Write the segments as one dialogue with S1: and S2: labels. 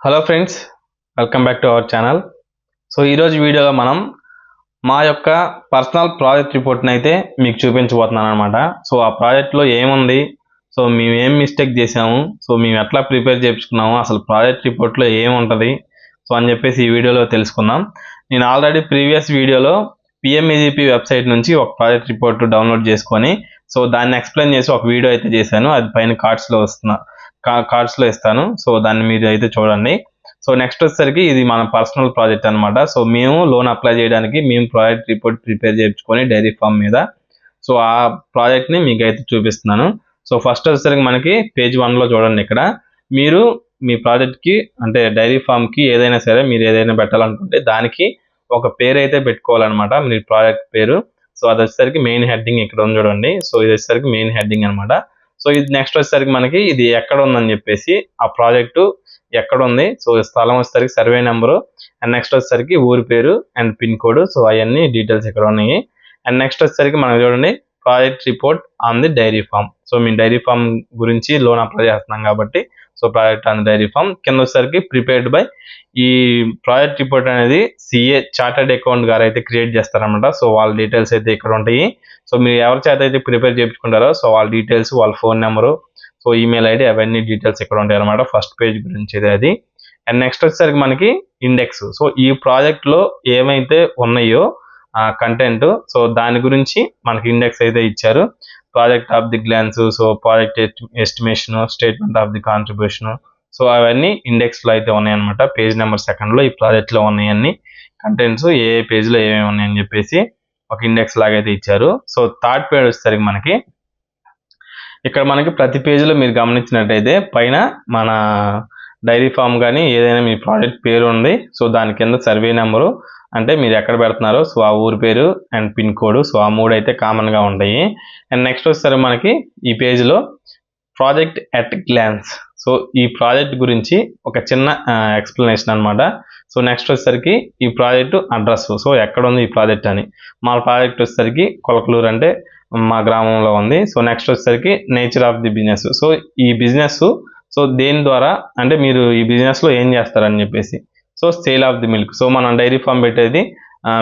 S1: Hello friends, welcome back to our channel. So ఈరోజు వీడియోలో మనం మా యొక్క పర్సనల్ ప్రాజెక్ట్ రిపోర్ట్ని అయితే మీకు చూపించబోతున్నాను అనమాట. సో ఆ ప్రాజెక్ట్లో ఏముంది, సో మేము ఏం మిస్టేక్ చేసాము, సో మేము ఎట్లా ప్రిపేర్ చేయించుకున్నాము, అసలు ప్రాజెక్ట్ రిపోర్ట్లో ఏముంటుంది సో అని చెప్పేసి ఈ వీడియోలో తెలుసుకుందాం. నేను ఆల్రెడీ ప్రీవియస్ వీడియోలో పిఎంఈజీపీ వెబ్సైట్ నుంచి ఒక ప్రాజెక్ట్ రిపోర్ట్ డౌన్లోడ్ చేసుకొని సో దాన్ని ఎక్స్ప్లెయిన్ చేసి ఒక వీడియో అయితే చేశాను. అది పైన కార్డ్స్లో ఇస్తాను. సో దాన్ని మీరు అయితే చూడండి. సో నెక్స్ట్ వచ్చేసరికి ఇది మన పర్సనల్ ప్రాజెక్ట్ అనమాట. సో మేము లోన్ అప్లై చేయడానికి మేము ప్రాజెక్ట్ రిపోర్ట్ ప్రిపేర్ చేయించుకొని డైరీ ఫామ్ మీద సో ఆ ప్రాజెక్ట్ని మీకు అయితే చూపిస్తున్నాను. సో ఫస్ట్ వచ్చేసరికి మనకి పేజ్ 1లో చూడండి. ఇక్కడ మీరు మీ ప్రాజెక్ట్కి అంటే డైరీ ఫామ్కి ఏదైనా సరే మీరు ఏదైనా పెట్టాలనుకుంటే దానికి ఒక పేరు అయితే పెట్టుకోవాలన్నమాట, మీ ప్రాజెక్ట్ పేరు. సో అది వచ్చేసరికి మెయిన్ హెడ్డింగ్ ఇక్కడ ఉంది చూడండి. సో ఇది వచ్చేసరికి మెయిన్ హెడ్డింగ్ అనమాట. సో ఇది నెక్స్ట్ వచ్చేసరికి మనకి ఇది ఎక్కడ ఉందని చెప్పేసి ఆ ప్రాజెక్టు ఎక్కడ ఉంది, సో స్థలం వచ్చేసరికి సర్వే నెంబరు, అండ్ నెక్స్ట్ వచ్చేసరికి ఊరి పేరు అండ్ పిన్ కోడ్. సో అవన్నీ డీటెయిల్స్ ఇక్కడ ఉన్నాయి. అండ్ నెక్స్ట్ వచ్చేసరికి మనం చూడండి project report on the dairy farm. So మీ డైరీ ఫామ్ గురించి లోన్ అప్లై చేస్తున్నాం కాబట్టి so project on the dairy farm కింద వచ్చేసరికి ప్రిపేర్డ్ బై. ఈ ప్రాజెక్ట్ రిపోర్ట్ అనేది సిఏ చార్టర్డ్ అకౌంట్ గారు అయితే క్రియేట్ చేస్తారనమాట. సో వాళ్ళ డీటెయిల్స్ అయితే ఇక్కడ ఉంటాయి. సో మీరు ఎవరి చేత అయితే ప్రిపేర్ చేయించుకుంటారో సో వాళ్ళ డీటెయిల్స్, వాళ్ళ phone number, so email ID, అవన్నీ డీటెయిల్స్ ఇక్కడ ఉంటాయి అనమాట. ఫస్ట్ పేజ్ గురించి అది. అండ్ నెక్స్ట్ వచ్చేసరికి మనకి ఇండెక్స్. సో ఈ ప్రాజెక్ట్లో ఏమైతే ఉన్నాయో కంటెంట్, సో దాని గురించి మనకి ఇండెక్స్ అయితే ఇచ్చారు. Project of the glance, so project estimation, statement of the contribution, so అవన్నీ ఇండెక్స్లో అయితే ఉన్నాయన్నమాట. పేజ్ నెంబర్ 2లో ఈ ప్రాజెక్ట్లో ఉన్నాయన్ని కంటెంట్స్ ఏ పేజ్లో ఏమేమి ఉన్నాయని చెప్పేసి ఒక ఇండెక్స్ లాగైతే ఇచ్చారు. సో థర్డ్ పేజ్ వచ్చేసరికి మనకి ఇక్కడ మనకి ప్రతి పేజీలో మీరు గమనించినట్టయితే పైన మన డైరీ ఫామ్ కానీ ఏదైనా మీ ప్రాజెక్ట్ పేరు ఉంది. సో దాని కింద సర్వే నెంబరు, అంటే మీరు ఎక్కడ పెడుతున్నారో సో ఆ ఊరి పేరు అండ్ పిన్ కోడ్. సో ఆ మూడు అయితే కామన్గా ఉంటాయి. అండ్ నెక్స్ట్ వచ్చేసరికి మనకి ఈ పేజీలో ప్రాజెక్ట్ ఎట్ గ్లాన్స్. సో ఈ ప్రాజెక్ట్ గురించి ఒక చిన్న ఎక్స్ప్లెనేషన్ అనమాట. సో నెక్స్ట్ వచ్చేసరికి ఈ ప్రాజెక్టు అడ్రస్, సో ఎక్కడ ఉంది ఈ ప్రాజెక్ట్ అని. మా ప్రాజెక్ట్ వచ్చేసరికి కొలకలూరు అంటే మా గ్రామంలో ఉంది. సో నెక్స్ట్ వచ్చేసరికి nature of the business. So ఈ బిజినెస్ సో దేని ద్వారా అంటే మీరు ఈ బిజినెస్లో ఏం చేస్తారని చెప్పేసి. So sale of the milk. So మనం డైరీ ఫామ్ పెట్టేది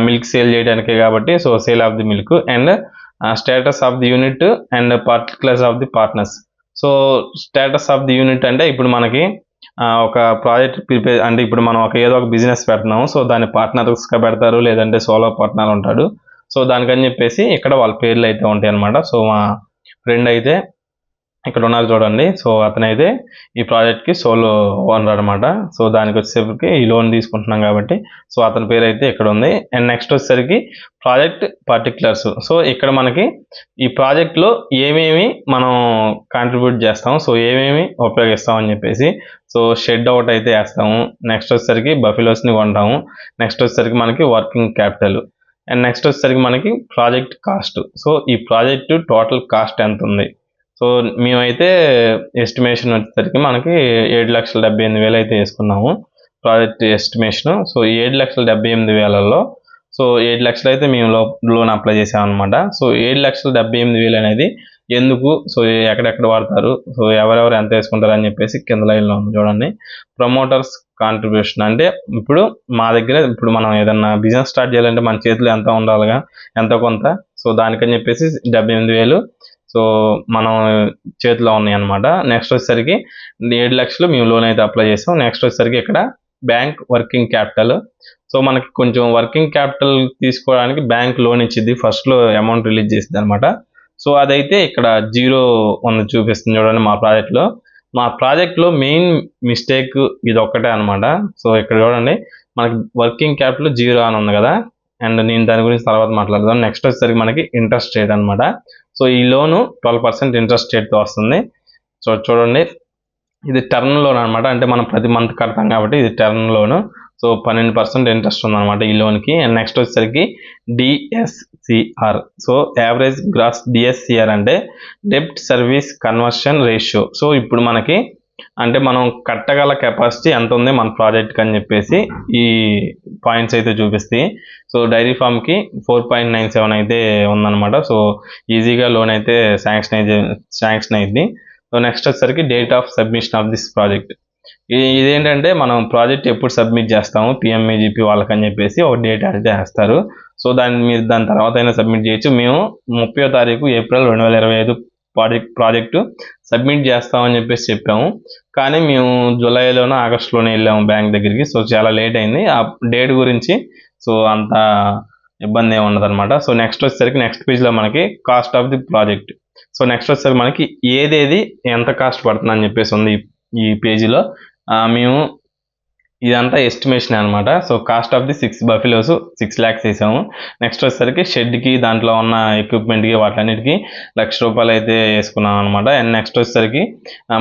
S1: మిల్క్ సేల్ చేయడానికే కాబట్టి so sale of the milk. And status of the unit and particulars of the partners. So status of the unit అంటే ఇప్పుడు మనకి ఒక ప్రాజెక్ట్ ప్రిపేర్ అంటే ఇప్పుడు మనం ఏదో ఒక బిజినెస్ పెడుతున్నాము. సో దాని పార్ట్నర్స్గా పెడతారు, లేదంటే సోలో పార్ట్నర్ ఉంటాడు. సో దానికని చెప్పేసి ఇక్కడ వాళ్ళ పేర్లు అయితే ఉంటాయి అనమాట. సో మా ఫ్రెండ్ అయితే ఇక్కడ ఉన్నారు చూడండి. సో అతనైతే ఈ ప్రాజెక్ట్కి సోలో ఓనర్ అనమాట. సో దానికి వచ్చేసరికి ఈ లోన్ తీసుకుంటున్నాం కాబట్టి సో అతని పేరు అయితే ఇక్కడ ఉంది. అండ్ నెక్స్ట్ వచ్చేసరికి ప్రాజెక్ట్ పర్టికులర్స్. సో ఇక్కడ మనకి ఈ ప్రాజెక్ట్లో ఏమేమి మనం కాంట్రిబ్యూట్ చేస్తాము, సో ఏమేమి ఉపయోగిస్తాం అని చెప్పేసి. సో షెడ్ అవుట్ అయితే వేస్తాము. నెక్స్ట్ వచ్చేసరికి బఫెలోస్ని కొంటాము. నెక్స్ట్ వచ్చేసరికి మనకి వర్కింగ్ క్యాపిటల్. అండ్ నెక్స్ట్ వచ్చేసరికి మనకి ప్రాజెక్ట్ కాస్ట్. సో ఈ ప్రాజెక్ట్ టోటల్ కాస్ట్ ఎంత ఉంది. సో మేమైతే ఎస్టిమేషన్ వచ్చేసరికి మనకి 7,78,000 అయితే వేసుకున్నాము ప్రాజెక్ట్ ఎస్టిమేషన్. సో 7,78,000లో సో 7 లక్షలు అయితే మేము లోన్ అప్లై చేసామన్నమాట. సో 7,78,000 అనేది ఎందుకు, సో ఎక్కడెక్కడ వాడతారు, సో ఎవరెవరు ఎంత వేసుకుంటారు అని చెప్పేసి కింద లైన్లో ఉంది చూడండి. ప్రమోటర్స్ కాంట్రిబ్యూషన్ అంటే ఇప్పుడు మా దగ్గర ఇప్పుడు మనం ఏదన్నా బిజినెస్ స్టార్ట్ చేయాలంటే మన చేతిలో ఎంత ఉండాలిగా, ఎంతో కొంత. సో దానికని చెప్పేసి 78,000 సో మనం చేతిలో ఉన్నాయి అనమాట. నెక్స్ట్ వచ్చేసరికి 7 లక్షలు మేము లోన్ అయితే అప్లై చేసాం. నెక్స్ట్ వచ్చేసరికి ఇక్కడ బ్యాంక్ వర్కింగ్ క్యాపిటల్. సో మనకి కొంచెం వర్కింగ్ క్యాపిటల్ తీసుకోవడానికి బ్యాంక్ లోన్ ఇచ్చింది, ఫస్ట్లో అమౌంట్ రిలీజ్ చేసింది అనమాట. సో అదైతే ఇక్కడ 0 ఉంది చూపిస్తుంది చూడండి. మా ప్రాజెక్ట్లో మెయిన్ మిస్టేక్ ఇది ఒక్కటే అనమాట. సో ఇక్కడ చూడండి మనకి వర్కింగ్ క్యాపిటల్ 0 అని ఉంది కదా. అండ్ నేను దాని గురించి తర్వాత మాట్లాడదాం. నెక్స్ట్ వచ్చేసరికి మనకి ఇంట్రెస్ట్ రేట్ అనమాట. సో ఈ లోను 12% ఇంట్రెస్ట్ రేట్తో వస్తుంది. సో చూడండి ఇది టర్మ్ లోన్ అనమాట. అంటే మనం ప్రతి మంత్ కడతాం కాబట్టి ఇది టర్మ్ లోను. సో 12% ఇంట్రెస్ట్ ఉందన్నమాట ఈ లోన్కి. అండ్ నెక్స్ట్ వచ్చేసరికి డిఎస్సిఆర్. సో యావరేజ్ గ్రాస్ డిఎస్సిఆర్ అంటే డెబ్ట్ సర్వీస్ కన్వర్షన్ రేషియో. సో ఇప్పుడు మనకి అంటే మనం కట్టగల కెపాసిటీ ఎంత ఉంది మన ప్రాజెక్ట్కి అని చెప్పేసి ఈ పాయింట్స్ అయితే చూపిస్తాయి. సో డైరీ ఫామ్కి 4.97 అయితే ఉందన్నమాట. సో ఈజీగా లోన్ అయితే శాంక్షన్ అయింది. సో నెక్స్ట్ వచ్చేసరికి date of submission of this project. ఇదేంటంటే మనం ప్రాజెక్ట్ ఎప్పుడు సబ్మిట్ చేస్తాము పిఎంఈజీపీ వాళ్ళకని చెప్పేసి ఒక డేట్ అయితే వేస్తారు. సో మీరు దాని తర్వాత అయినా సబ్మిట్ చేయొచ్చు. మేము 30వ తారీఖు ఏప్రిల్ 2025 ప్రాజెక్టు సబ్మిట్ చేస్తామని చెప్పేసి చెప్పాము. కానీ మేము జూలైలోనో ఆగస్టులోనే వెళ్ళాము బ్యాంక్ దగ్గరికి. సో చాలా లేట్ అయింది ఆ డేట్ గురించి. సో అంత ఇబ్బంది ఏమి ఉండదు అనమాట. సో నెక్స్ట్ వచ్చేసరికి నెక్స్ట్ పేజ్లో మనకి cost of the project. So next వచ్చేసరికి మనకి ఏదేది ఎంత కాస్ట్ పడుతుంది అని చెప్పేసి ఉంది ఈ పేజీలో. మేము ఇదంతా ఎస్టిమేషన్ అనమాట. So cost of the 6 buffaloes 6 lakhs వేసాము. నెక్స్ట్ వచ్చేసరికి షెడ్కి దాంట్లో ఉన్న ఎక్విప్మెంట్కి వాటన్నిటికి ₹1,00,000 అయితే వేసుకున్నాం అనమాట. అండ్ నెక్స్ట్ వచ్చేసరికి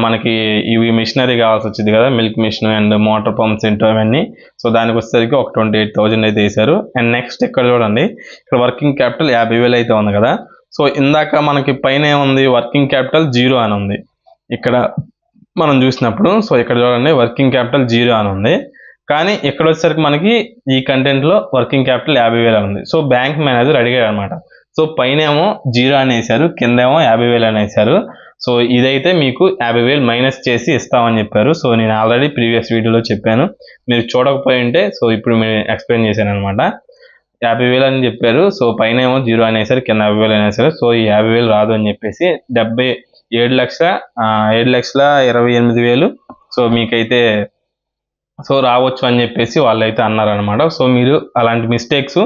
S1: మనకి ఇవి మిషనరీ కావాల్సి వచ్చింది కదా, milk machine and motor pumps ఏంటో అవన్నీ. సో దానికి వచ్చేసరికి ఒక 28,000 అయితే వేశారు. అండ్ నెక్స్ట్ ఇక్కడ చూడండి, ఇక్కడ వర్కింగ్ క్యాపిటల్ 50,000 అయితే ఉంది కదా. సో ఇందాక మనకి పైన ఏముంది, వర్కింగ్ క్యాపిటల్ 0 అని ఉంది ఇక్కడ మనం చూసినప్పుడు. సో ఇక్కడ చూడండి వర్కింగ్ క్యాపిటల్ 0 అని ఉంది. కానీ ఇక్కడ వచ్చేసరికి మనకి ఈ కంటెంట్లో వర్కింగ్ క్యాపిటల్ 50,000 అని ఉంది. సో బ్యాంక్ మేనేజర్ అడిగాడు అనమాట. సో పైన ఏమో 0 అని వేశారు, కింద ఏమో 50,000 అని వేశారు. సో ఇదైతే మీకు 50,000 మైనస్ చేసి ఇస్తామని చెప్పారు. సో నేను ఆల్రెడీ ప్రీవియస్ వీడియోలో చెప్పాను, మీరు చూడకపోయి ఉంటే సో ఇప్పుడు మీరు ఎక్స్ప్లెయిన్ చేశాను అనమాట. 50,000 అని చెప్పారు. సో పైన ఏమో 0 అని వేశారు, కింద 50,000 అని వేశారు. సో ఈ 50,000 రాదు అని చెప్పేసి 7,28,000 సో మీకైతే సో రావచ్చు అని చెప్పేసి వాళ్ళైతే అన్నారనమాట. సో మీరు అలాంటి మిస్టేక్స్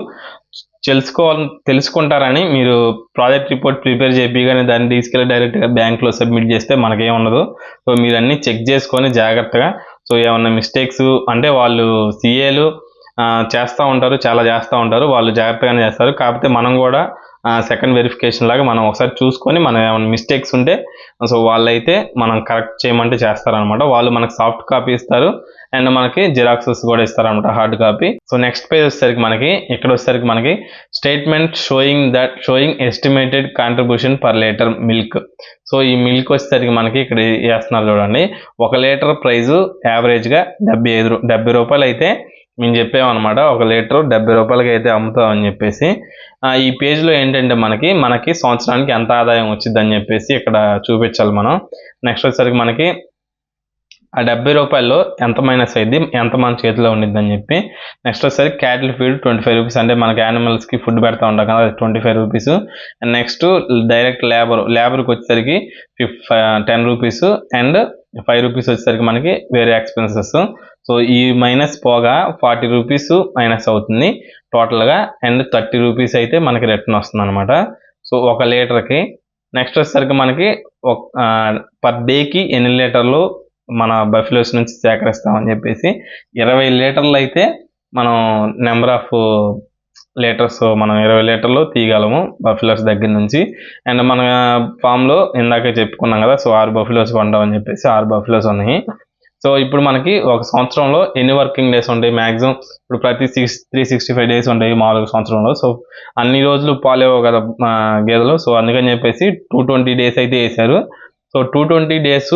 S1: తెలుసుకుంటారని మీరు ప్రాజెక్ట్ రిపోర్ట్ ప్రిపేర్ చేయగానే దాన్ని తీసుకెళ్ళి డైరెక్ట్గా బ్యాంక్లో సబ్మిట్ చేస్తే మనకేముండదు. సో మీరు అన్నీ చెక్ చేసుకొని జాగ్రత్తగా, సో ఏమన్నా మిస్టేక్స్ అంటే వాళ్ళు సిఏలు చేస్తూ ఉంటారు, చాలా చేస్తూ ఉంటారు, వాళ్ళు జాగ్రత్తగానే చేస్తారు. కాకపోతే మనం కూడా సెకండ్ వెరిఫికేషన్ లాగా మనం ఒకసారి చూసుకొని మనం ఏమైనా మిస్టేక్స్ ఉంటే సో వాళ్ళైతే మనం కరెక్ట్ చేయమంటే చేస్తారనమాట. వాళ్ళు మనకు సాఫ్ట్ కాపీ ఇస్తారు అండ్ మనకి జిరాక్సెస్ కూడా ఇస్తారనమాట, hard copy. So next page వచ్చేసరికి మనకి ఇక్కడ వచ్చేసరికి మనకి statement sowing estimated contribution per litre milk. So ఈ మిల్క్ వచ్చేసరికి మనకి ఇక్కడ వేస్తున్నారు చూడండి. 1 లీటర్ ప్రైజు యావరేజ్గా ₹70 అయితే మేము చెప్పామన్నమాట. 1 లీటర్ ₹70 అయితే అమ్ముతామని చెప్పేసి. ఈ పేజ్లో ఏంటంటే మనకి సంవత్సరానికి ఎంత ఆదాయం వచ్చింది అని చెప్పేసి ఇక్కడ చూపించాలి మనం. నెక్స్ట్ వచ్చేసరికి మనకి ఆ ₹70 ఎంత మైనస్ అయింది, ఎంత మన చేతిలో ఉండిద్ది అని చెప్పి. నెక్స్ట్ వచ్చేసరికి క్యాటిల్ ఫీడ్ ₹25, అంటే మనకి యానిమల్స్కి ఫుడ్ పెడతా ఉంటాం కదా, అది ₹25. అండ్ నెక్స్ట్ డైరెక్ట్ లేబర్కి వచ్చేసరికి ₹10 అండ్ ₹5 వచ్చేసరికి మనకి వేరే ఎక్స్పెన్సెస్. సో ఈ మైనస్ పోగా ₹40 మైనస్ అవుతుంది టోటల్గా. అండ్ ₹30 అయితే మనకి రిటర్న్ వస్తుంది అనమాట. సో 1 లీటర్కి. నెక్స్ట్ వచ్చేసరికి మనకి పర్ డేకి ఎన్ని లీటర్లు మన బఫెలోస్ నుంచి సేకరిస్తామని చెప్పేసి 20 లీటర్లు అయితే మనం నెంబర్ ఆఫ్ లీటర్స్ మనం 20 లీటర్లు తీయగలము బఫెలోస్ దగ్గర నుంచి. అండ్ మన ఫామ్లో ఇందాక చెప్పుకున్నాం కదా, సో 6 బఫెలోస్ కొంటామని చెప్పేసి 6 బఫెలోస్ ఉన్నాయి. సో ఇప్పుడు మనకి ఒక సంవత్సరంలో ఎన్ని వర్కింగ్ డేస్ ఉంటాయి, మ్యాక్సిమం ఇప్పుడు ప్రతి 365 డేస్ ఉంటాయి మామూలుగా సంవత్సరంలో. సో అన్ని రోజులు పాలేవో కదా గేదెలు. సో అందుకని చెప్పేసి 220 డేస్ అయితే వేశారు. సో 220 డేస్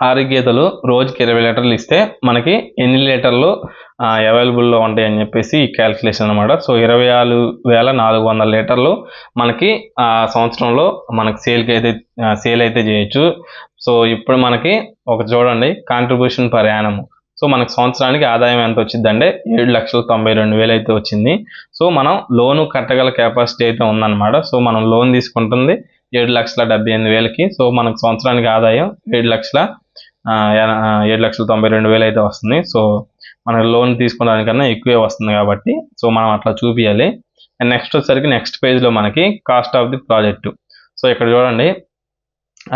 S1: 6 గేదెలు రోజుకి 20 లీటర్లు ఇస్తే మనకి ఎన్ని లీటర్లు అవైలబుల్లో ఉంటాయి అని చెప్పేసి ఈ క్యాల్కులేషన్ అనమాట. సో 24,400 లీటర్లు మనకి సంవత్సరంలో మనకి సేల్ అయితే చేయొచ్చు. సో ఇప్పుడు మనకి ఒక చూడండి, కాంట్రిబ్యూషన్ పర్ యానం. సో మనకు సంవత్సరానికి ఆదాయం ఎంత వచ్చిందంటే 7,92,000 అయితే వచ్చింది. సో మనం లోను కట్టగల కెపాసిటీ అయితే ఉందన్నమాట. సో మనం లోన్ తీసుకుంటుంది 7,78,000కి. సో మనకు సంవత్సరానికి ఆదాయం 7,92,000 అయితే వస్తుంది. సో మనకు లోన్ తీసుకోవడానికన్నా ఎక్కువే వస్తుంది కాబట్టి సో మనం అట్లా చూపించాలి. అండ్ నెక్స్ట్ వచ్చేసరికి నెక్స్ట్ పేజ్లో మనకి cost of the project. So ఇక్కడ చూడండి,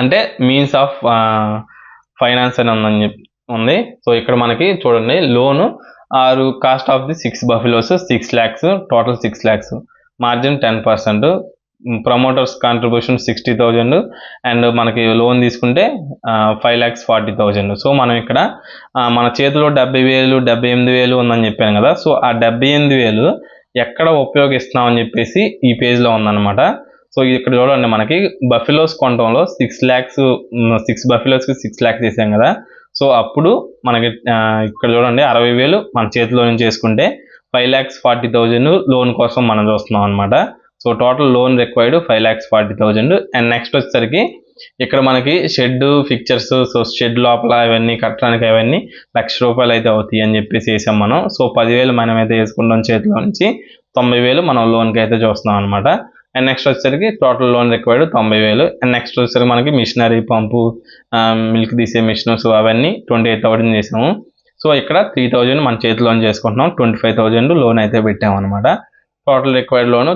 S1: అంటే మీన్స్ ఆఫ్ ఫైనాన్స్ అని ఉంది. సో ఇక్కడ మనకి చూడండి, loan cost of the 6 buffaloes 6 lakhs, total 6 lakhs, margin 10%, promoters contribution 60,000 and మనకి లోన్ తీసుకుంటే 5,40,000. సో మనం ఇక్కడ మన చేతిలో 70,000 78,000 ఉందని చెప్పాను కదా. సో ఆ 78,000 ఎక్కడ ఉపయోగిస్తున్నామని చెప్పేసి ఈ పేజ్లో ఉందన్నమాట. సో ఇక్కడ చూడండి, మనకి బఫెలోస్ కొనటంలో 6 బఫెలోస్కి 6 lakhs వేసాం కదా. సో అప్పుడు మనకి ఇక్కడ చూడండి 60,000 మన చేతిలో నుంచి చేసుకుంటే 5,40,000 లోన్ కోసం మనం చూస్తున్నాం అనమాట. So total loan required 5,40,000. And next వచ్చేసరికి ఇక్కడ మనకి షెడ్ ఫిక్చర్స్, సో షెడ్ లోపల ఇవన్నీ కట్టడానికి అవన్నీ ₹1,00,000 అయితే అవుతాయి అని చెప్పేసి వేసాం మనం. సో 10,000 మనం అయితే వేసుకుంటాం చేతిలో నుంచి, 90,000 మనం లోన్కి అయితే చూస్తున్నాం అనమాట. అండ్ నెక్స్ట్ వచ్చేసరికి total loan required 90,000. And next వచ్చేసరికి మనకి మిషనరీ, పంపు, మిల్క్ తీసే మిషన్, సో అవన్నీ 28,000 చేసాము. సో ఇక్కడ 3,000 మన చేతిలో చేసుకుంటున్నాం, 25,000 లోన్ అయితే పెట్టాము అనమాట. Total required loan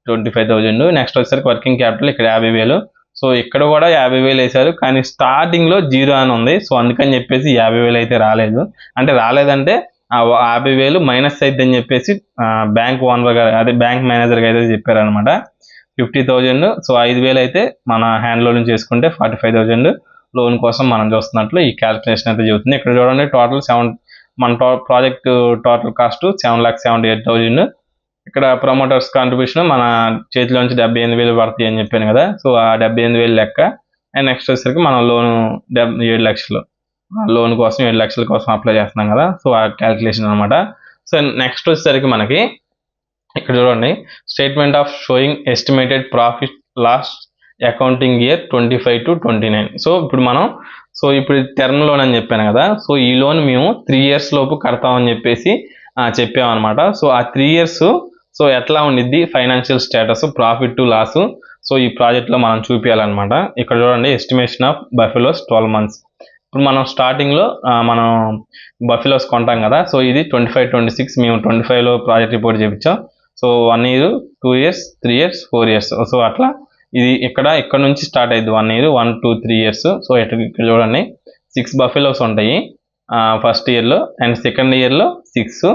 S1: 25,000. నెక్స్ట్ వచ్చేసరికి వర్కింగ్ క్యాపిటల్ ఇక్కడ 50,000. సో ఇక్కడ కూడా 50,000 వేశారు, కానీ స్టార్టింగ్ లో 0 అని ఉంది. సో అందుకని చెప్పేసి 50,000 అయితే రాలేదు. అంటే రాలేదంటే 50,000 మైనస్ అయితే అని చెప్పేసి బ్యాంక్ ఓనర్ గారు, అదే బ్యాంక్ మేనేజర్ గారు అయితే చెప్పారనమాట. 50,000, సో 5,000 అయితే మన హ్యాండ్ లోన్ చేసుకుంటే 45,000 లోన్ కోసం మనం చూస్తున్నట్లు ఈ క్యాల్కులేషన్ అయితే చెబుతుంది. ఇక్కడ చూడండి టోటల్ మన ప్రాజెక్ట్ టోటల్ కాస్ట్ 7,78,000. ఇక్కడ ప్రమోటర్స్ కాంట్రిబ్యూషన్ మన చేతిలోంచి 78,000 పడతాయి అని చెప్పాను కదా. సో ఆ 78,000 లెక్క. అండ్ నెక్స్ట్ వచ్చేసరికి మనం లోన్ 7 లక్షలు, లోన్ కోసం 7 లక్షల కోసం అప్లై చేస్తున్నాం కదా. సో ఆ క్యాల్కులేషన్ అనమాట. సో నెక్స్ట్ వచ్చేసరికి మనకి ఇక్కడ చూడండి statement of showing estimated profit loss accounting year 25 to 29. So ఇప్పుడు మనం ఇప్పుడు టర్మ్ లోన్ అని చెప్పాను కదా. సో ఈ లోన్ మేము 3 years లోపు కడతామని చెప్పేసి చెప్పామన్నమాట. సో ఆ 3 years సో ఎట్లా ఉండిద్ది financial status, profit to loss, so ఈ ప్రాజెక్ట్లో మనం చూపించాలన్నమాట. ఇక్కడ చూడండి ఎస్టిమేషన్ ఆఫ్ బఫెలోస్ 12 months. ఇప్పుడు మనం స్టార్టింగ్లో మనం బఫెలోస్ కొంటాం కదా. సో ఇది 25-26 మేము 25లో ప్రాజెక్ట్ రిపోర్ట్ చేయించాం. So 1 year, 2 years, 3 years, 4 years. So అట్లా ఇది ఇక్కడ నుంచి స్టార్ట్ అయ్యింది 1 year, 1, 2, 3 years. సో ఇక్కడ చూడండి 6 బఫెలోస్ ఉంటాయి ఫస్ట్ ఇయర్లో, అండ్ సెకండ్ ఇయర్లో 6,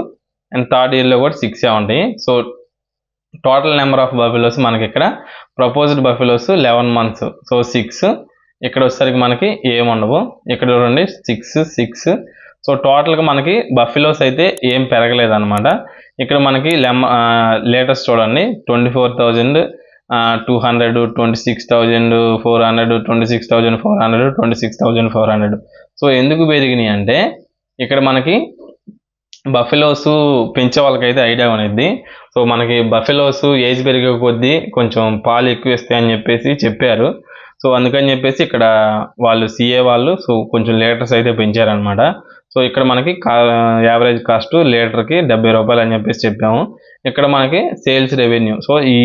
S1: అండ్ థర్డ్ ఇయర్లో కూడా 6 ఉంటాయి. So total number of buffaloes మనకి ఇక్కడ ప్రపోజ్డ్ బఫెలోస్ 11 months. సో 6 ఇక్కడ వచ్చేసరికి మనకి ఏముండవు. ఇక్కడ చూడండి 6. సో టోటల్గా మనకి బఫెలోస్ అయితే ఏం పెరగలేదు అనమాట. ఇక్కడ మనకి లేటెస్ట్ చూడండి 24,200, 26,400, 26,400, 26,400. సో ఎందుకు పెరిగినాయి అంటే ఇక్కడ మనకి బఫెలోస్ పెంచే వాళ్ళకైతే ఐడియా అనేది. సో మనకి బఫెలోస్ ఏజ్ పెరిగే కొద్దీ కొంచెం పాలు ఎక్కువ ఇస్తాయని చెప్పేసి చెప్పారు. సో అందుకని చెప్పేసి ఇక్కడ వాళ్ళు సిఏ వాళ్ళు సో కొంచెం లీటర్స్ అయితే పెంచారనమాట. సో ఇక్కడ మనకి యావరేజ్ కాస్ట్ లీటర్కి ₹70 అని చెప్పేసి చెప్పాము. ఇక్కడ మనకి సేల్స్ రెవెన్యూ, సో ఈ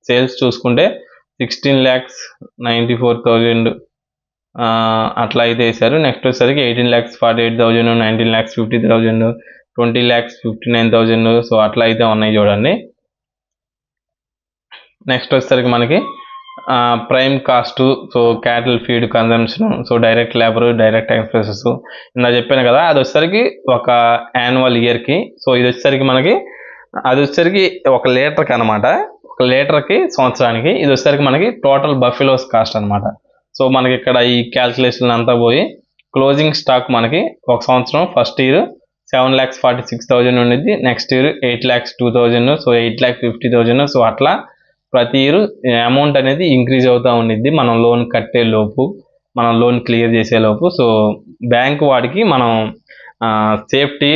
S1: సేల్స్ చూసుకుంటే 16,94,000 అట్లా అయితే వేశారు. నెక్స్ట్ వచ్చేసరికి 18,48,000, 19,50,000, 20,59,000. సో అట్లా అయితే ఉన్నాయి చూడండి. నెక్స్ట్ వచ్చేసరికి మనకి prime cost, so cattle feed consumption, so direct labour, direct expenses ఇందా చెప్పాను కదా. అది వచ్చేసరికి ఒక యాన్యువల్ ఇయర్కి. సో ఇది వచ్చేసరికి మనకి అది వచ్చేసరికి 1 లీటర్కి అనమాట, 1 లీటర్కి సంవత్సరానికి. ఇది వచ్చేసరికి మనకి టోటల్ బఫెలోస్ కాస్ట్ అనమాట. సో మనకి ఇక్కడ ఈ క్యాల్కులేషన్ అంతా పోయి క్లోజింగ్ స్టాక్ మనకి ఒక సంవత్సరం ఫస్ట్ ఇయర్ 7,46,000 ఉండిద్ది, నెక్స్ట్ ఇయర్ 8,02,000, సో 8,50,000. సో అట్లా ప్రతి ఇయర్ అమౌంట్ అనేది ఇంక్రీజ్ అవుతూ ఉండిద్ది మనం లోన్ కట్టే లోపు, మనం లోన్ క్లియర్ చేసే లోపు. సో బ్యాంక్ వాడికి మనం సేఫ్టీ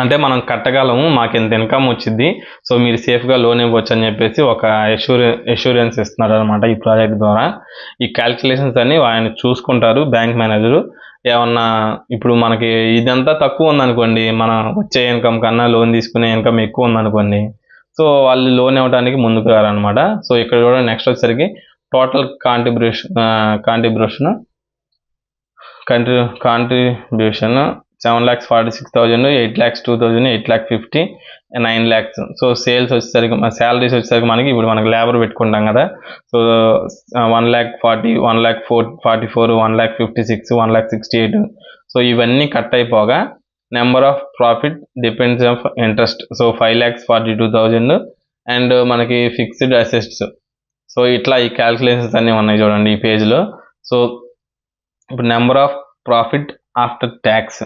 S1: అంటే మనం కట్టగలము, మాకు ఇంత ఇన్కమ్ వచ్చింది, సో మీరు సేఫ్గా లోన్ ఇవ్వచ్చు అని చెప్పేసి ఒక అష్యూరెన్స్ ఇస్తున్నారు అనమాట ఈ ప్రాజెక్ట్ ద్వారా. ఈ క్యాల్కులేషన్స్ అన్ని ఆయన చూసుకుంటారు బ్యాంక్ మేనేజరు. ఏమన్నా ఇప్పుడు మనకి ఇదంతా తక్కువ ఉందనుకోండి, మన వచ్చే ఇన్కమ్ కన్నా లోన్ తీసుకునే ఇన్కమ్ ఎక్కువ ఉందనుకోండి, సో వాళ్ళు లోన్ ఇవ్వడానికి ముందుకు రారనమాట. సో ఇక్కడ కూడా నెక్స్ట్ వచ్చేసరికి total contribution 7,46,000, 8,02,000, 8,50,000, 9 lakhs. So sales వచ్చేసరికి శాలరీస్ వచ్చేసరికి మనకి ఇప్పుడు మనకి లేబర్ పెట్టుకుంటాం కదా. సో 1,40,000, 1,44,000, 1,56,000, 1,68,000. సో ఇవన్నీ కట్ అయిపోగా number of profit depends of interest, so 5,42,000, and మనకి ఫిక్స్డ్ అసెట్స్. సో ఇట్లా ఈ క్యాల్కులేషన్స్ అన్నీ ఉన్నాయి చూడండి ఈ పేజ్లో. సో ఇప్పుడు number of profit after tax,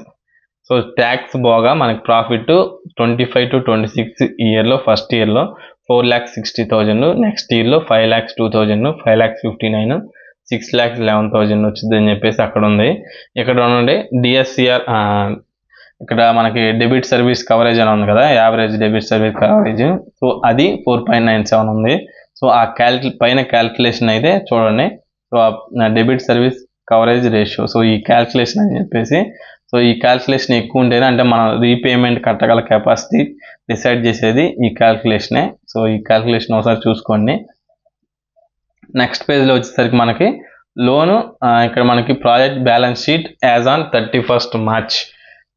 S1: so tax పోగా మనకి ప్రాఫిట్ 25 to 26 ఇయర్లో ఫస్ట్ ఇయర్లో 4,60,000, నెక్స్ట్ ఇయర్లో 5,02,000, 5,59,000, 6,11,000 వచ్చింది అని చెప్పేసి అక్కడ ఉంది. ఇక్కడ ఉండే డిఎస్సిఆర్, ఇక్కడ మనకి డెబిట్ సర్వీస్ కవరేజ్ అని ఉంది కదా, average debit service coverage, so అది 4.97 ఉంది. సో ఆ పైన క్యాల్కులేషన్ అయితే చూడండి. So so debit service coverage ratio. So ఈ క్యాల్కులేషన్ అని చెప్పేసి, సో ఈ క్యాల్కులేషన్ ఎక్కువ ఉంటేనే అంటే మన రీపేమెంట్ కట్టగల కెపాసిటీ డిసైడ్ చేసేది ఈ క్యాల్కులేషనే. సో ఈ క్యాల్కులేషన్ ఒకసారి చూసుకోండి. నెక్స్ట్ పేజ్లో వచ్చేసరికి మనకి లోను, ఇక్కడ మనకి project balance sheet as on 31st March.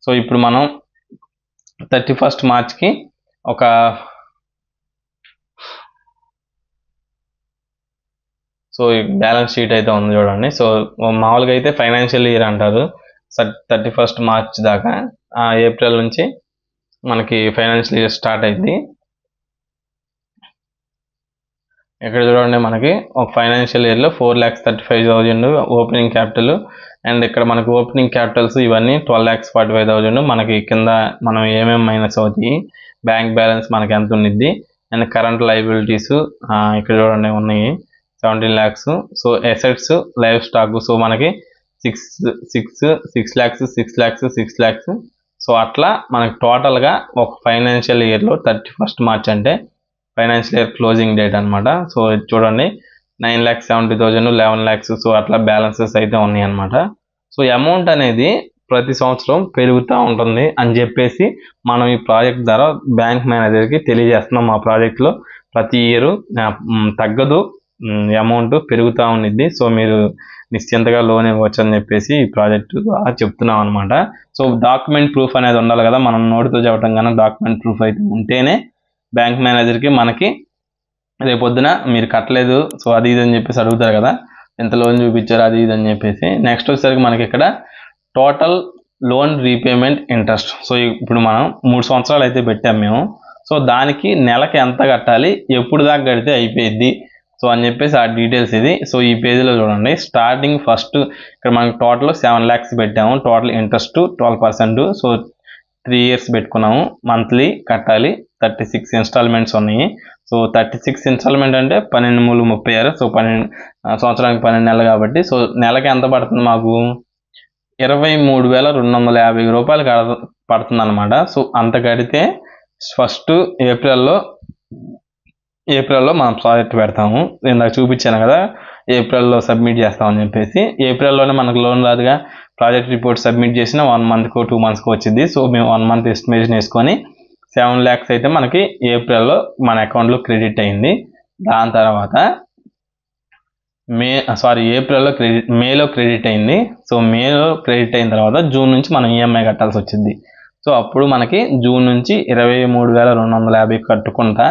S1: So ఇప్పుడు మనం 31st Marchకి ఒక సో ఈ బ్యాలెన్స్ షీట్ అయితే ఉంది చూడండి. సో మామూలుగా అయితే ఫైనాన్షియల్ ఇయర్ అంటారు 31st March దాకా. ఏప్రిల్ నుంచి మనకి ఫైనాన్షియల్ ఇయర్ స్టార్ట్ అయింది. ఇక్కడ చూడండి మనకి ఒక ఫైనాన్షియల్ ఇయర్లో 4,35,000 ఓపెనింగ్ క్యాపిటల్, అండ్ ఇక్కడ మనకి ఓపెనింగ్ క్యాపిటల్స్ ఇవన్నీ 12,45,000. మనకి కింద మనం ఏమేమి మైనస్ అవుతాయి, బ్యాంక్ బ్యాలెన్స్ మనకి ఎంత ఉండిద్ది, అండ్ కరెంట్ లైబిలిటీస్ ఇక్కడ చూడండి ఉన్నాయి 17 lakhs. So assets live stock so మనకి 6 lakhs. సో అట్లా మనకి టోటల్గా ఒక ఫైనాన్షియల్ ఇయర్లో 31st March అంటే ఫైనాన్షియల్ ఇయర్ క్లోజింగ్ డేట్ అనమాట. సో చూడండి 9,70,000, 11 lakhs. సో అట్లా బ్యాలెన్సెస్ అయితే ఉన్నాయి అనమాట. సో అమౌంట్ అనేది ప్రతి సంవత్సరం పెరుగుతూ ఉంటుంది అని చెప్పేసి మనం ఈ ప్రాజెక్ట్ ద్వారా బ్యాంక్ మేనేజర్కి తెలియజేస్తున్నాం. మా ప్రాజెక్ట్లో ప్రతి ఇయర్ తగ్గదు, అమౌంట్ పెరుగుతూ ఉండిద్ది. సో మీరు నిశ్చింతగా లోన్ ఇవ్వచ్చు అని చెప్పేసి ఈ ప్రాజెక్ట్ ద్వారా చెప్తున్నాం అనమాట. సో డాక్యుమెంట్ ప్రూఫ్ అనేది ఉండాలి కదా, మనం నోటితో చెప్పడం కన్నా డాక్యుమెంట్ ప్రూఫ్ అయితే ఉంటేనే బ్యాంక్ మేనేజర్కి మనకి రేపొద్దున మీరు కట్టలేదు సో అది ఇది అని చెప్పేసి అడుగుతారు కదా, ఎంత లోన్ చూపించారు అది ఇది అని చెప్పేసి. నెక్స్ట్ వచ్చేసరికి మనకి ఇక్కడ total loan repayment interest. So ఇప్పుడు మనం 3 సంవత్సరాలు అయితే పెట్టాం మేము. సో దానికి నెలకి ఎంత కట్టాలి, ఎప్పుడు దాకా కడితే అయిపోయింది సో అని చెప్పేసి ఆ డీటెయిల్స్ ఇది. సో ఈ పేజీలో చూడండి, స్టార్టింగ్ ఫస్ట్ ఇక్కడ మనకి టోటల్ 7 lakhs పెట్టాము, టోటల్ ఇంట్రెస్ట్ 12%. సో 3 years పెట్టుకున్నాము, మంత్లీ కట్టాలి, 36 installments ఉన్నాయి. సో 36 installment అంటే 12×3 36. సో 12 సంవత్సరానికి 12 నెలలు కాబట్టి సో నెలకి ఎంత పడుతుంది మాకు 23,250 రూపాయలు పడుతుంది అనమాట. సో అంత కడితే ఫస్ట్ ఏప్రిల్లో మనం ప్రాజెక్ట్ పెడతాము. ఇందాక చూపించాను కదా ఏప్రిల్లో సబ్మిట్ చేస్తామని చెప్పేసి. ఏప్రిల్లోనే మనకు లోన్ రాదుగా, ప్రాజెక్ట్ రిపోర్ట్ సబ్మిట్ చేసిన 1 monthకో 2 monthsకో వచ్చింది. సో మేము 1 month ఎస్టిమేషన్ వేసుకొని 7 lakhs అయితే మనకి ఏప్రిల్లో మన అకౌంట్లో క్రెడిట్ అయింది. దాని తర్వాత మేలో క్రెడిట్ అయింది. సో మేలో క్రెడిట్ అయిన తర్వాత జూన్ నుంచి మనం ఈఎంఐ కట్టాల్సి వచ్చింది. సో అప్పుడు మనకి జూన్ నుంచి 23,250 కట్టుకుంటా.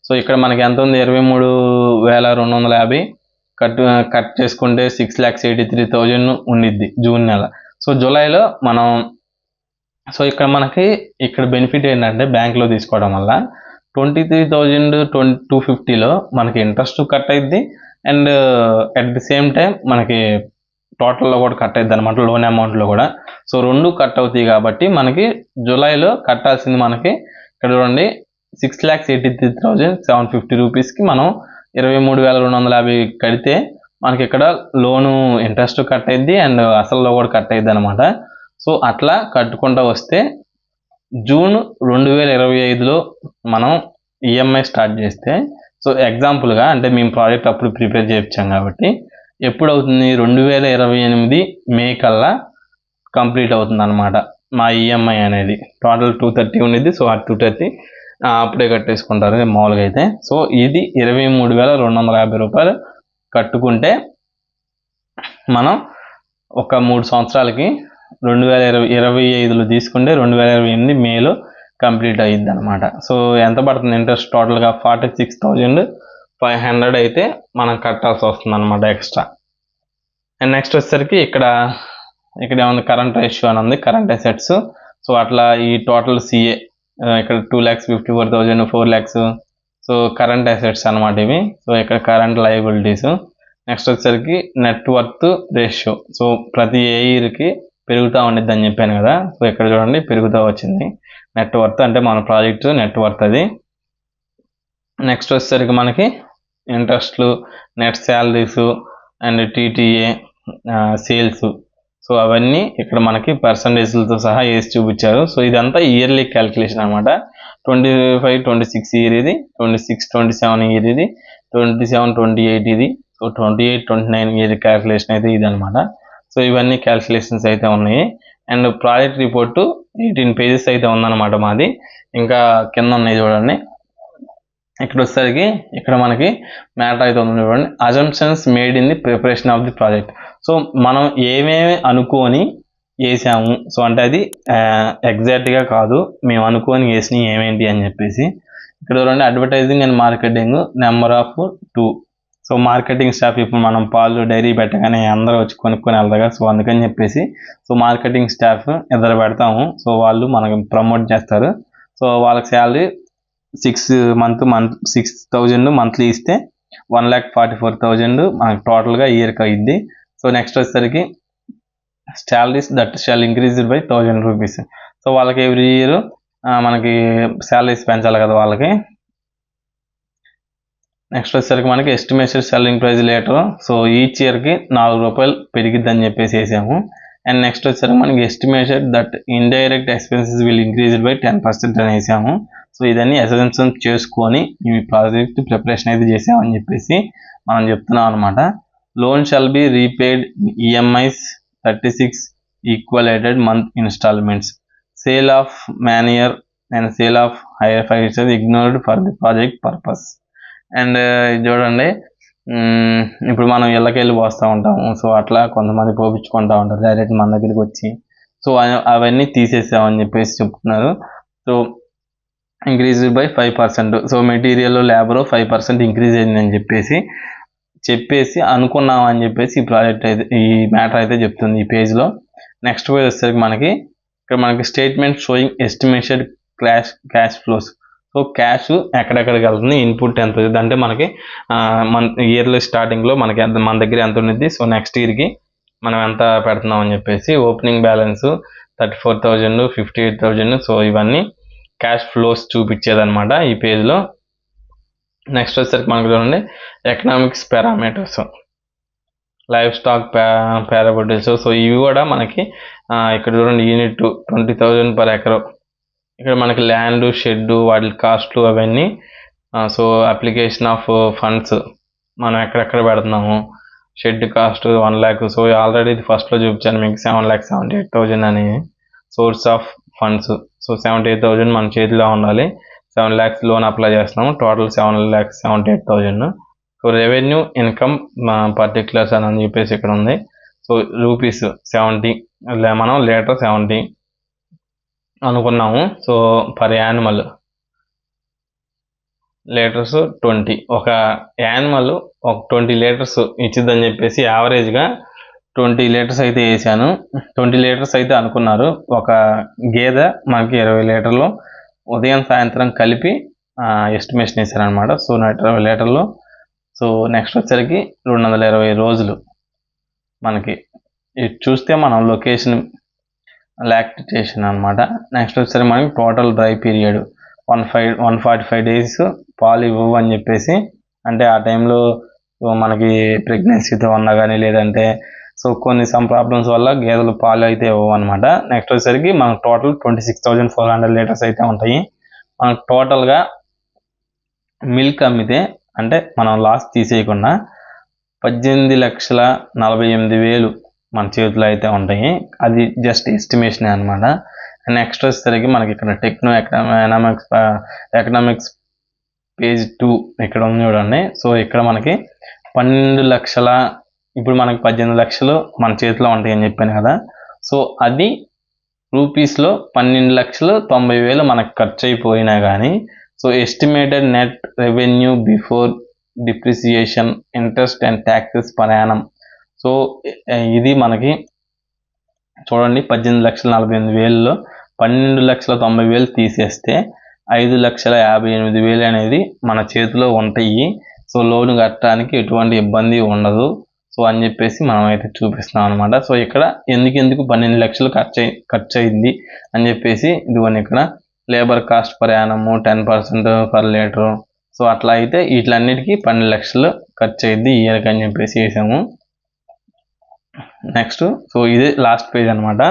S1: సో ఇక్కడ మనకి ఎంత ఉంది 23,250 కట్ చేసుకుంటే 6,83,000 ఉండిద్ది జూన్ నెల. సో జూలైలో మనం సో ఇక్కడ మనకి బెనిఫిట్ ఏంటంటే బ్యాంక్లో తీసుకోవడం వల్ల 23,250లో మనకి ఇంట్రెస్ట్ కట్ అయింది, and at the same time మనకి టోటల్లో కూడా కట్ అయింది అనమాట, లోన్ అమౌంట్లో కూడా. సో 2 కట్ అవుతాయి కాబట్టి మనకి జూలైలో కట్టాల్సింది మనకి ఇక్కడ చూడండి 6,83,750 రూపీస్కి మనం 23,250 కడితే మనకి ఇక్కడ లోను ఇంట్రెస్ట్ కట్ అయింది అండ్ అసల్లో కూడా కట్ అయింది అనమాట. సో అట్లా కట్టుకుంటూ వస్తే జూన్ 2025లో మనం ఈఎంఐ స్టార్ట్ చేస్తే, సో ఎగ్జాంపుల్గా అంటే మేము ప్రాజెక్ట్ అప్పుడు ప్రిపేర్ చేయించాం కాబట్టి ఎప్పుడు అవుతుంది 2028 మే కల్లా కంప్లీట్ అవుతుంది అనమాట మా ఈఎంఐ అనేది. టోటల్ 230 ఉండిద్ది. సో ఆ 230 అప్పుడే కట్టేసుకుంటారు మామూలుగా అయితే. సో ఇది 23,250 రూపాయలు కట్టుకుంటే మనం ఒక 3 సంవత్సరాలకి 2025లో తీసుకుంటే 2028 మేలో కంప్లీట్ అయ్యిద్ది అనమాట. సో ఎంత పడుతుంది ఇంట్రెస్ట్ టోటల్గా 46,500 అయితే మనం కట్టాల్సి వస్తుంది అనమాట ఎక్స్ట్రా. అండ్ నెక్స్ట్ వచ్చేసరికి ఇక్కడ ఏముంది కరెంట్ రేషియో అని ఉంది, కరెంట్ అసెట్స్. సో అట్లా ఈ టోటల్ సిఏ ఇక్కడ 2,54,000, 4 lakhs. సో కరెంట్ అసెట్స్ అనమాట ఇవి. సో ఇక్కడ కరెంట్ లయబిలిటీస్. నెక్స్ట్ వచ్చేసరికి నెట్ వర్త్ రేషియో. సో ప్రతి ఇయర్కి పెరుగుతూ ఉండిద్ది అని చెప్పాను కదా. సో ఇక్కడ చూడండి పెరుగుతూ వచ్చింది నెట్ వర్త్, అంటే మన ప్రాజెక్టు నెట్ వర్త్ అది. నెక్స్ట్ వచ్చేసరికి మనకి ఇంట్రెస్ట్లు, net salaries and TTA, sales. So అవన్నీ ఇక్కడ మనకి పర్సంటేజ్లతో సహా వేసి చూపించారు. సో ఇదంతా ఇయర్లీ క్యాల్కులేషన్ అనమాట. 25-26 ఇయర్ ఇది, 26-27 ఇయర్ ఇది, 27-28 ఇది, సో 28-29 ఇయర్ క్యాల్కులేషన్ అయితే ఇది అనమాట. సో ఇవన్నీ క్యాల్కులేషన్స్ అయితే ఉన్నాయి. అండ్ ప్రాజెక్ట్ రిపోర్టు 18 పేజెస్ అయితే ఉందన్నమాట మాది. ఇంకా కింద ఉన్నాయి చూడండి. ఇక్కడ వచ్చేసరికి ఇక్కడ మనకి మ్యాటర్ అయితే ఉంది చూడండి. Assumptions made in the preparation of the project. So మనం ఏమేమి అనుకొని వేసాము, సో అంటే అది ఎగ్జాక్ట్గా కాదు, మేము అనుకొని వేసినవి ఏమేంటి అని చెప్పేసి ఇక్కడ చూడండి. Advertising and marketing number of 2. So marketing staff, ఇప్పుడు మనం పాలు డైరీ పెట్టగానే అందరూ వచ్చి కొనుక్కొని వెళ్తారు కదా, సో అందుకని చెప్పేసి సో మార్కెటింగ్ స్టాఫ్ ఇద్దరు పెడతాము. సో వాళ్ళు మనకి ప్రమోట్ చేస్తారు. సో వాళ్ళకి శాలరీ 6,000 మంత్లీ ఇస్తే 1,44,000 మనకు టోటల్గా ఇయర్కి అయ్యింది. సో నెక్స్ట్ వచ్చేసరికి salaries that shall increased by 1,000 rupees. So వాళ్ళకి ఎవ్రీ ఇయర్ మనకి శాలరీస్ పెంచాలి కదా వాళ్ళకి. నెక్స్ట్ వచ్చేసరికి మనకి estimated selling price later. So each ఇయర్కి 4 రూపాయలు పెరిగిద్దని చెప్పేసి వేసాము. అండ్ నెక్స్ట్ వచ్చేసరికి మనకి estimated that indirect expenses will increased by 10% అని వేసాము. సో ఇదన్నీ అసెన్షన్ చేసుకొని ఈ ప్రాజెక్ట్ ప్రిపరేషన్ అయితే చేసామని చెప్పేసి మనం చెప్తున్నాం అనమాట. Loan shall be repaid EMIs 36 equated month installments. Sale of manure and sale of heifers ignored for the project purpose. And చూడండి, ఇప్పుడు మనం ఇళ్ళకెళ్ళి పోస్తూ ఉంటాము. సో అట్లా కొంతమంది పోపించుకుంటూ ఉంటారు డైరెక్ట్ మన దగ్గరికి వచ్చి. సో అవన్నీ తీసేసామని చెప్పేసి చెప్తున్నారు. So increase by 5%. So material labour 5% increase అయిందని చెప్పేసి అనుకున్నామని చెప్పేసి ఈ ప్రాజెక్ట్ అయితే ఈ మ్యాటర్ అయితే చెప్తుంది ఈ పేజ్లో. నెక్స్ట్ పేజ్ వచ్చేసరికి మనకి ఇక్కడ మనకి statement sowing estimated cash flows. So cash ఎక్కడెక్కడికి వెళ్తుంది, ఇన్పుట్ ఎంత అవుతుంది అంటే మనకి మన ఇయర్లీ స్టార్టింగ్లో మనకి మన దగ్గర ఎంత ఉంది, సో నెక్స్ట్ ఇయర్కి మనం ఎంత పెడుతున్నాం అని చెప్పేసి. Opening balance 34,000, 58,000. సో ఇవన్నీ క్యాష్ ఫ్లోస్ చూపించేదన్నమాట ఈ పేజ్లో. నెక్స్ట్ వచ్చేసరికి మనకు చూడండి economics parameters, life stock parameters. So ఇవి కూడా మనకి ఇక్కడ చూడండి యూనిట్ 20,000 per acre. ఇక్కడ మనకి ల్యాండ్, షెడ్, వాటి కాస్ట్లు అవన్నీ. సో అప్లికేషన్ ఆఫ్ ఫండ్స్ మనం ఎక్కడెక్కడ పెడుతున్నాము, shed cost 1 lakh. So already ఇది ఫస్ట్లో చూపించాను మీకు 7,78,000 అని. సోర్స్ ఆఫ్ ఫండ్స్, సో 78,000 మన చేతిలో ఉండాలి. 7 lakhs లోన్ అప్లై చేస్తున్నాము, total 7,78,000. So revenue income particulars అని చెప్పేసి ఇక్కడ ఉంది. సో రూపీస్ 70, మనం లీటర్ 70 అనుకున్నాము. So per animal litres 20. ఒక యానిమల్ ఒక 20 లీటర్స్ ఇచ్చిద్దని చెప్పేసి యావరేజ్గా 20 లీటర్స్ అయితే వేసాను. 20 లీటర్స్ అయితే అనుకున్నారు. ఒక గేదె మనకి 20 లీటర్లు ఉదయం సాయంత్రం కలిపి ఎస్టిమేషన్ వేసారనమాట. సో 120 లీటర్లు. సో నెక్స్ట్ వచ్చేసరికి 220 రోజులు మనకి ఇది చూస్తే మనం లొకేషన్ లాక్టేషన్ అనమాట. నెక్స్ట్ వచ్చేసరికి మనకి టోటల్ డ్రై పీరియడ్ 145 days పాలు ఇవ్వవు అని చెప్పేసి, అంటే ఆ టైంలో మనకి ప్రెగ్నెన్సీతో ఉన్నా కానీ లేదంటే సో సమ్ ప్రాబ్లమ్స్ వల్ల గేదెలు పాలు అయితే ఇవ్వవు అనమాట. నెక్స్ట్ వచ్చేసరికి మనకు టోటల్ 26,400 లీటర్స్ అయితే ఉంటాయి. మనకు టోటల్గా మిల్క్ అమ్మితే అంటే మనం లాస్ తీసేయకుండా 18,48,000 మన చేతిలో అయితే ఉంటాయి. అది జస్ట్ ఎస్టిమేషన్ అనమాట. నెక్స్ట్ వచ్చేసరికి మనకి ఇక్కడ ఎకనామిక్స్ పేజ్ 2 ఇక్కడ ఉంది చూడండి. సో ఇక్కడ మనకి 12 లక్షల, ఇప్పుడు మనకి 18 లక్షలు మన చేతిలో ఉంటాయి అని చెప్పాను కదా. సో అది రూపీస్లో 12,90,000 మనకు ఖర్చు అయిపోయినా కానీ so estimated net revenue before depreciation interest and taxes per annum. So ఇది మనకి చూడండి 18,48,000లో 12,90,000 తీసేస్తే 5,58,000 అనేది మన చేతిలో ఉంటాయి. సో లోన్ కట్టడానికి ఎటువంటి ఇబ్బంది ఉండదు. సో అని చెప్పేసి మనం అయితే చూపిస్తున్నాం అనమాట. సో ఇక్కడ ఎందుకు 12 లక్షలు ఖర్చు అయింది అని చెప్పేసి ఇదిగోండి ఇక్కడ labour cost per annum 10% per litre. So అట్లా అయితే వీటిలన్నిటికీ 12 లక్షలు ఖర్చు అయింది ఇయర్కి అని చెప్పేసి వేసాము. నెక్స్ట్ సో ఇది లాస్ట్ పేజ్ అనమాట.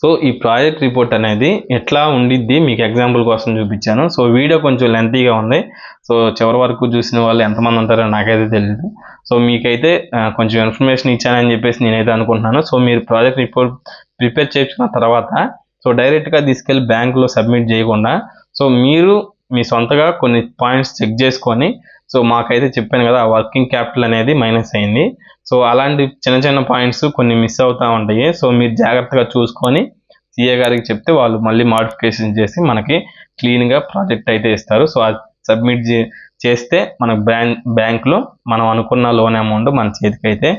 S1: సో సో ఈ ప్రాజెక్ట్ రిపోర్ట్ అనేది ఎట్లా ఉండిద్ది మీకు ఎగ్జాంపుల్ కోసం చూపించాను. సో వీడియో కొంచెం లెంతీగా ఉంది. సో చివరి వరకు చూసిన వాళ్ళు ఎంతమంది ఉంటారో నాకైతే తెలియదు. సో మీకైతే కొంచెం ఇన్ఫర్మేషన్ ఇచ్చానని చెప్పేసి నేనైతే అనుకుంటున్నాను. సో మీరు ప్రాజెక్ట్ రిపోర్ట్ ప్రిపేర్ చేసుకున్న తర్వాత సో డైరెక్ట్గా తీసుకెళ్ళి బ్యాంకులో సబ్మిట్ చేయకుండా సో మీరు మీ సొంతగా కొన్ని పాయింట్స్ చెక్ చేసుకొని సో మాకైతే చెప్పాను కదా వర్కింగ్ క్యాపిటల్ అనేది మైనస్ అయింది. సో అలాంటి చిన్న చిన్న పాయింట్స్ కొన్ని మిస్ అవుతూ ఉంటాయి. సో మీరు జాగ్రత్తగా చూసుకొని సిఏ గారికి చెప్తే వాళ్ళు మళ్ళీ మాడిఫికేషన్ చేసి మనకి క్లీన్గా ప్రాజెక్ట్ అయితే ఇస్తారు. సో అది సబ్మిట్ చేస్తే మన బ్యాంక్లో మనం అనుకున్న లోన్ అమౌంట్ మన చేతికి అయితే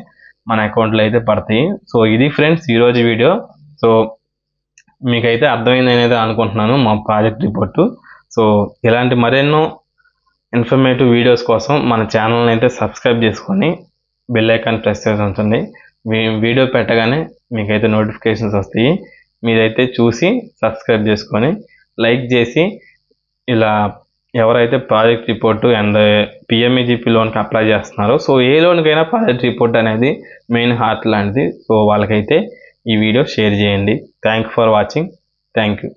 S1: మన అకౌంట్లో అయితే పడతాయి. సో ఇది ఫ్రెండ్స్ ఈరోజు వీడియో. సో మీకైతే అర్థమైంది అనేది అనుకుంటున్నాను మా ప్రాజెక్ట్ రిపోర్టు. సో ఇలాంటి మరెన్నో ఇన్ఫర్మేటివ్ వీడియోస్ కోసం మన ఛానల్ని అయితే సబ్స్క్రైబ్ చేసుకొని బెల్ ఐకాన్ ప్రెస్ చేసి ఉంచండి. వీడియో పెట్టగానే మీకైతే నోటిఫికేషన్స్ వస్తాయి. మీరైతే చూసి సబ్స్క్రైబ్ చేసుకొని లైక్ చేసి ఇలా ఎవరైతే ప్రాజెక్ట్ రిపోర్టు అండ్ పిఎంఈజీపీ లోన్కి అప్లై చేస్తున్నారో సో ఏ లోన్కైనా ప్రాజెక్ట్ రిపోర్ట్ అనేది మెయిన్ హార్ట్ లాంటిది. సో వాళ్ళకైతే ఈ వీడియో షేర్ చేయండి. Thank for watching. Thank you.